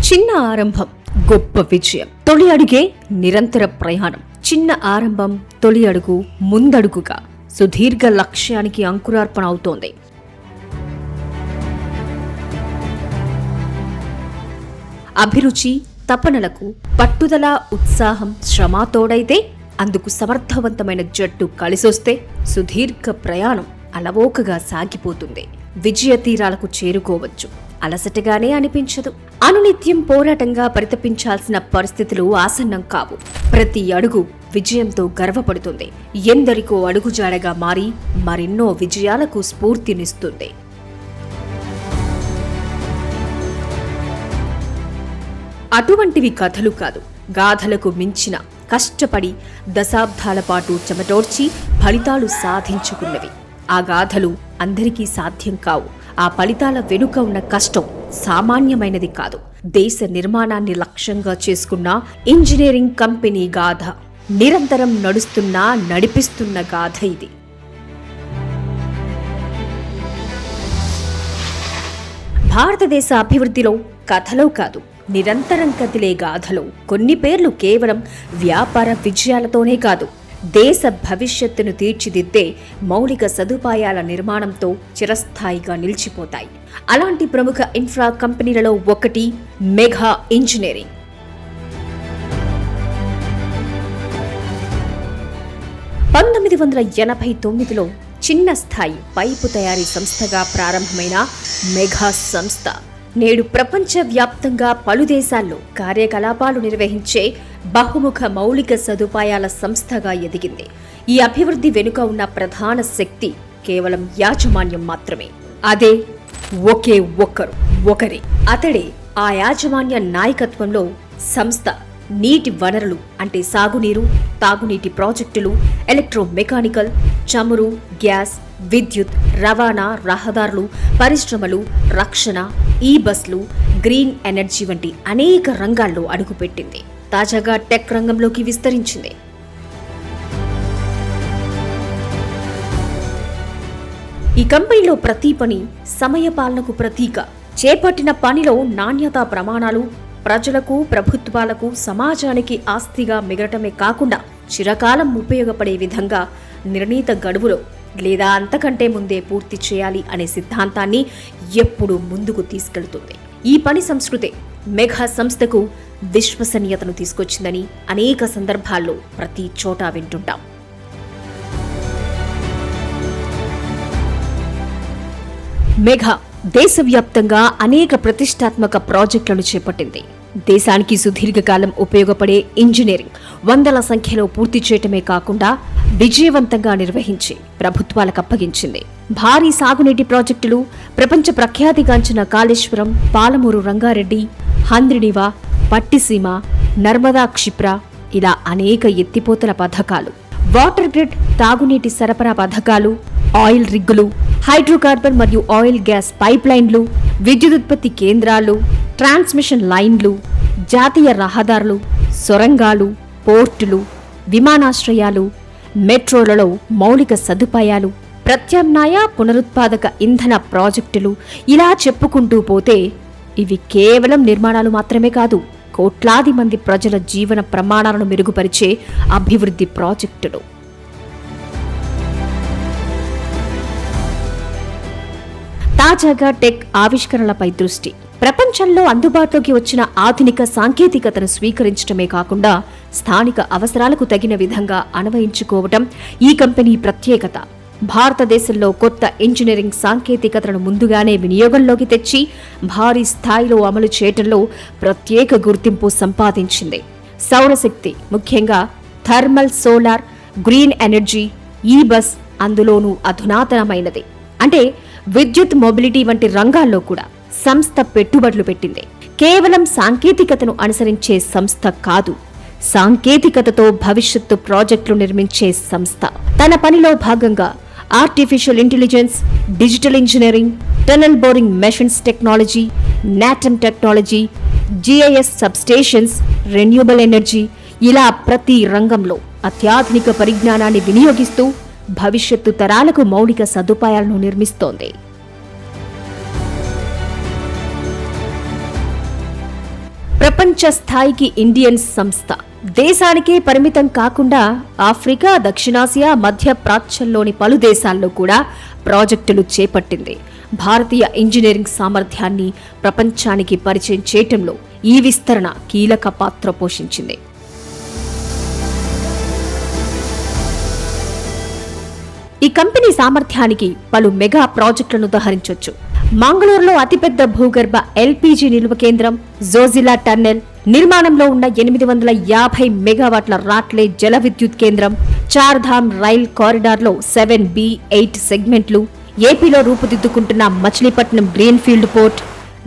చిన్న ఆరంభం గొప్ప విజయం. తొలి అడుగే నిరంతర ప్రయాణం. చిన్న ఆరంభం తొలి అడుగు ముందడుగుగా సుదీర్ఘ లక్ష్యానికి అంకురార్పణ అవుతోంది. అభిరుచి, తపనలకు పట్టుదల, ఉత్సాహం, శ్రమ తోడైతే, అందుకు సమర్థవంతమైన జట్టు కలిసొస్తే సుదీర్ఘ ప్రయాణం అలవోకగా సాగిపోతుంది. విజయ తీరాలకు చేరుకోవచ్చు. అలసటగానే అనిపించదు. అనునిత్యం పోరాటంగా పరితపించాల్సిన పరిస్థితులు ఆసన్నం కావు. ప్రతి అడుగు విజయంతో గర్వపడుతుంది. ఎందరికో అడుగుజాడగా మారి మరెన్నో విజయాలకు స్ఫూర్తినిస్తుంది. అటువంటివి కథలు కాదు, గాథలకు మించిన కష్టపడి దశాబ్దాల పాటు చెమటోడ్చి ఫలితాలు సాధించుకున్నవి. ఆ గాథలు అందరికీ సాధ్యం కావు. ఆ ఫలితాల వెనుక ఉన్న కష్టం సామాన్యమైనది కాదు. దేశ నిర్మాణాన్ని లక్ష్యంగా చేసుకున్న ఇంజనీరింగ్ కంపెనీ గాథ, నిరంతరం నడిపిస్తున్న గాథ ఇది. భారతదేశ అభివృద్ధిలో కథలో కాదు, నిరంతరం కదిలే గాథలో కొన్ని పేర్లు కేవలం వ్యాపార విజయాలతోనే కాదు, దేశ భవిష్యత్తును తీర్చిదిద్దే మౌలిక సదుపాయాల నిర్మాణంతో చిరస్థాయిగా నిలిచిపోతాయి. అలాంటి ప్రముఖ ఇన్ఫ్రా కంపెనీలలో ఒకటి మెగా ఇంజనీరింగ్. 1989లో చిన్న స్థాయి పైపు తయారీ సంస్థగా ప్రారంభమైన మెగా సంస్థ నేడు ప్రపంచవ్యాప్తంగా పలు దేశాల్లో కార్యకలాపాలు నిర్వహించే బహుముఖ మౌలిక సదుపాయాల సంస్థగా ఎదిగింది. ఈ అభివృద్ధి వెనుక ఉన్న ప్రధాన శక్తి కేవలం యాజమాన్యం మాత్రమే. అదే ఒకే ఒకరే. అతడే ఆ యాజమాన్య నాయకత్వంలో సంస్థ నీటి వనరులు అంటే సాగునీరు, తాగునీటి ప్రాజెక్టులు, ఎలక్ట్రోమెకానికల్, చమురు, గ్యాస్, విద్యుత్, రవాణా, రహదారులు, పరిశ్రమలు, రక్షణ, ఈ బస్లు, గ్రీన్ ఎనర్జీ వంటి అనేక రంగాల్లో అడుగుపెట్టింది. తాజాగా టెక్ రంగంలోకి విస్తరించింది. ఈ కంపెనీలో ప్రతి పని సమయపాలనకు ప్రతీక. చేపట్టిన పనిలో నాణ్యతా ప్రమాణాలు ప్రజలకు, ప్రభుత్వాలకు, సమాజానికి ఆస్తిగా మిగలటమే కాకుండా చిరకాలం ఉపయోగపడే విధంగా నిర్ణీత గడువులో లేదా అంతకంటే ముందే పూర్తి చేయాలి అనే సిద్ధాంతాన్ని ఎప్పుడూ ముందుకు తీసుకెళ్తుంది. ఈ పని సంస్కృతే మెగా సంస్థకు విశ్వసనీయతను తీసుకొచ్చిందని అనేక సందర్భాల్లో ప్రతి చోట వింటుంటాం. మెగా దేశవ్యాప్తంగా అనేక ప్రతిష్టాత్మక ప్రాజెక్టులను చేపట్టింది. దేశానికి సుదీర్ఘకాలం ఉపయోగపడే ఇంజనీరింగ్ వందల సంఖ్యలో పూర్తి చేయటమే కాకుండా విజయవంతంగా నిర్వహించి ప్రభుత్వాలకు అప్పగించింది. భారీ సాగునీటి ప్రాజెక్టులు, ప్రపంచ ప్రఖ్యాతిగాంచిన కాళేశ్వరం, పాలమూరు రంగారెడ్డి, హంద్రినివా, పట్టిసీమ, నర్మదా క్షిప్ర, ఇలా అనేక ఎత్తిపోతల పథకాలు, వాటర్ గ్రిడ్, తాగునీటి సరఫరా పథకాలు, ఆయిల్ రిగ్గులు, హైడ్రోకార్బన్ మరియు ఆయిల్ గ్యాస్ పైప్ లైన్లు, విద్యుదుత్పత్తి కేంద్రాలు, ట్రాన్స్మిషన్ లైన్లు, జాతీయ రహదారులు, సొరంగాలు, పోర్టులు, విమానాశ్రయాలు, మెట్రోలలో మౌలిక సదుపాయాలు, ప్రత్యామ్నాయ పునరుత్పాదక ఇంధన ప్రాజెక్టులు, ఇలా చెప్పుకుంటూ పోతే ఇవి కేవలం నిర్మాణాలు మాత్రమే కాదు, కోట్లాది మంది ప్రజల జీవన ప్రమాణాలను మెరుగుపరిచే అభివృద్ధి ప్రాజెక్టులు. తాజాగా టెక్ ఆవిష్కరణలపై దృష్టి. ప్రపంచంలో అందుబాటులోకి వచ్చిన ఆధునిక సాంకేతికతను స్వీకరించడమే కాకుండా స్థానిక అవసరాలకు తగిన విధంగా అన్వయించుకోవటం ఈ కంపెనీ ప్రత్యేకత. భారతదేశంలో కొత్త ఇంజనీరింగ్ సాంకేతికతను ముందుగానే వినియోగంలోకి తెచ్చి భారీ స్థాయిలో అమలు చేయటంలో ప్రత్యేక గుర్తింపు సంపాదించింది. సౌరశక్తి, ముఖ్యంగా థర్మల్, సోలార్, గ్రీన్ ఎనర్జీ, ఈ బస్ అందులోనూ అధునాతనమైనది. అంటే విద్యుత్, మొబిలిటీ వంటి రంగాల్లో కూడా సంస్థ పెట్టుబడులు పెట్టింది. కేవలం సాంకేతికతను అనుసరించే సంస్థ కాదు, సాంకేతికతతో భవిష్యత్తు ప్రాజెక్టులు నిర్మించే సంస్థ. తన పనిలో భాగంగా artificial intelligence, digital engineering, tunnel boring machines technology, నాటమ్ technology, GIS substations, renewable energy, ఇలా ప్రతి రంగంలో అత్యాధునిక పరిజ్ఞానాన్ని వినియోగిస్తూ భవిష్యత్తు తరాలకు మౌలిక సదుపాయాలను నిర్మిస్తోంది. ప్రపంచ స్థాయికి ఇండియన్ సంస్థ. దేశానికే పరిమితం కాకుండా ఆఫ్రికా, దక్షిణాసియా, మధ్య ప్రాచ్యంలోని పలు దేశాల్లో కూడా ప్రాజెక్టులు చేపట్టింది. భారతీయ ఇంజనీరింగ్ సామర్థ్యాన్ని ప్రపంచానికి పరిచయం చేయటంలో ఈ విస్తరణ కీలక పాత్ర పోషించింది. ఈ కంపెనీ సామర్థ్యానికి పలు మెగా ప్రాజెక్టులను ఉదహరించొచ్చు. మంగళూరులో అతిపెద్ద భూగర్భ LPG నిల్వ కేంద్రం, జోజిలా టన్నెల్, నిర్మాణంలో ఉన్న 850 మెగావాట్ల రాట్లే జల విద్యుత్ కేంద్రం, చార్ధామ్ రైల్ కారిడార్లో 7B8 సెగ్మెంట్లు, ఏపీలో రూపుదిద్దుకుంటున్న మచిలీపట్నం గ్రీన్ఫీల్డ్ పోర్ట్,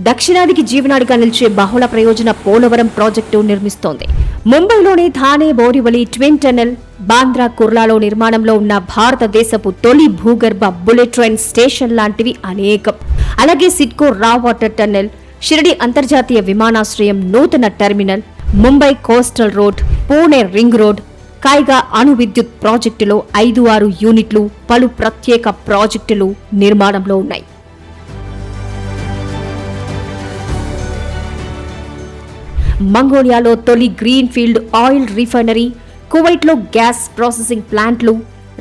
దక్షిణాదికి జీవనాడిగా నిలిచే బహుళ ప్రయోజన పోలవరం ప్రాజెక్టు నిర్మిస్తోంది. ముంబైలోని థానే బోరివలి ట్విన్ టన్నెల్, బాంద్రా కుర్లాలో నిర్మాణంలో ఉన్న భారతదేశపు తొలి భూగర్భ బుల్లెట్ ట్రైన్ స్టేషన్ లాంటివి అనేకం. అలాగే సిడ్కో రా వాటర్ టన్నెల్, షిరిడి అంతర్జాతీయ విమానాశ్రయం నూతన terminal, Mumbai coastal road, Pune ring road, Kaiga అణు విద్యుత్ ప్రాజెక్టులో 5-6 యూనిట్లు, పలు ప్రత్యేక ప్రాజెక్టులు నిర్మాణంలో ఉన్నాయి. మంగోలియాలో తొలి గ్రీన్ ఫీల్డ్ ఆయిల్ రిఫైనరీ, కువైట్లో గ్యాస్ ప్రాసెసింగ్ ప్లాంట్లు,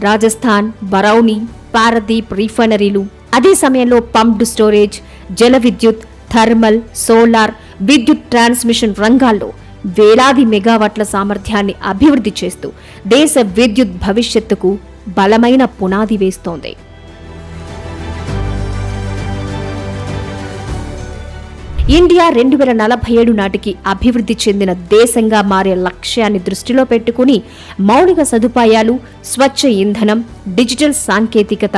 రాజస్థాన్, బరౌని, పారదీప్ రిఫైనరీలు, అదే సమయంలో పంప్డ్ స్టోరేజ్, జల విద్యుత్, థర్మల్, సోలార్, విద్యుత్ ట్రాన్స్మిషన్ రంగాల్లో వేలాది మెగావాట్ల సామర్థ్యాన్ని అభివృద్ధి చేస్తూ దేశ విద్యుత్ భవిష్యత్తుకు బలమైన పునాది వేస్తోంది. ఇండియా 2047 నాటికి అభివృద్ధి చెందిన దేశంగా మారే లక్ష్యాన్ని దృష్టిలో పెట్టుకుని మౌలిక సదుపాయాలు, స్వచ్ఛ ఇంధనం, డిజిటల్ సాంకేతికత,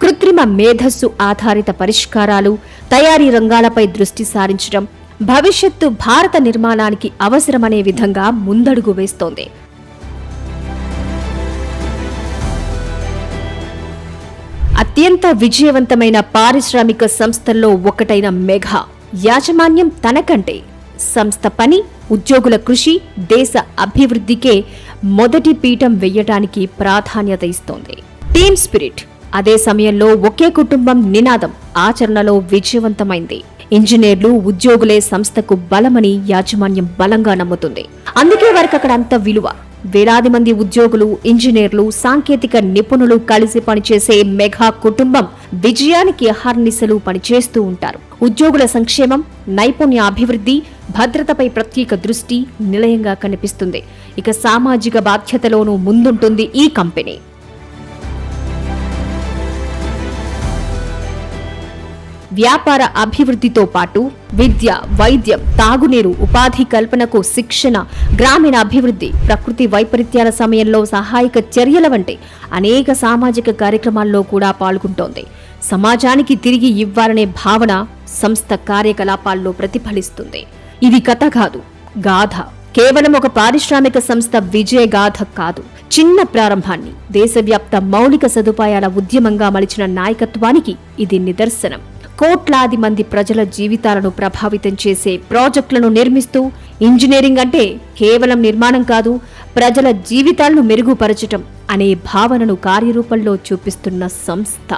కృత్రిమ మేధస్సు ఆధారిత పరిష్కారాలు, తయారీ రంగాలపై దృష్టి సారించడం భవిష్యత్తు భారత నిర్మాణానికి అవసరమనే విధంగా ముందడుగు వేస్తోంది. అత్యంత విజయవంతమైన పారిశ్రామిక సంస్థల్లో ఒకటైన మెగా యాజమాన్యం తనకంటే సంస్థ పని, ఉద్యోగుల కృషి, దేశ అభివృద్ధికే మొదటి పీఠం వెయ్యటానికి ప్రాధాన్యత ఇస్తోంది. టీమ్ స్పిరిట్, అదే సమయంలో ఒకే కుటుంబం నినాదం ఆచరణలో విజయవంతమైంది. ఇంజనీర్లు, ఉద్యోగులే సంస్థకు బలమని యాజమాన్యం బలంగా నమ్ముతుంది. అందుకే వారికి అక్కడ అంత విలువ. వేలాది మంది ఉద్యోగులు, ఇంజనీర్లు, సాంకేతిక నిపుణులు కలిసి పనిచేసే మెగా కుటుంబం విజయానికి అహర్నిశలు పనిచేస్తూ ఉంటారు. ఉద్యోగుల సంక్షేమం, నైపుణ్య అభివృద్ధి, భద్రతపై ప్రత్యేక దృష్టి నిలయంగా కనిపిస్తుంది. ఇక సామాజిక బాధ్యతలోనూ ముందుంటుంది ఈ కంపెనీ. వ్యాపార అభివృద్ధితో పాటు విద్య, వైద్యం, తాగునీరు, ఉపాధి కల్పనకు శిక్షణ, గ్రామీణ అభివృద్ధి, ప్రకృతి వైపరీత్యాల సమయంలో సహాయక చర్యల వంటి అనేక సామాజిక కార్యక్రమాల్లో కూడా పాల్గొంటోంది. సమాజానికి తిరిగి ఇవ్వాలనే భావన సంస్థ కార్యకలాపాల్లో ప్రతిఫలిస్తుంది. ఇది కథ కాదు, గాథ. కేవలం ఒక పారిశ్రామిక సంస్థ విజయగాథ కాదు. చిన్న ప్రారంభాన్ని దేశవ్యాప్త మౌలిక సదుపాయాల ఉద్యమంగా మలిచిన నాయకత్వానికి ఇది నిదర్శనం. కోట్లాది మంది ప్రజల జీవితాలను ప్రభావితం చేసే ప్రాజెక్టులను నిర్మిస్తూ, ఇంజనీరింగ్ అంటే కేవలం నిర్మాణం కాదు, ప్రజల జీవితాలను మెరుగుపరచటం అనే భావనను కార్యరూపంలో చూపిస్తున్న సంస్థ.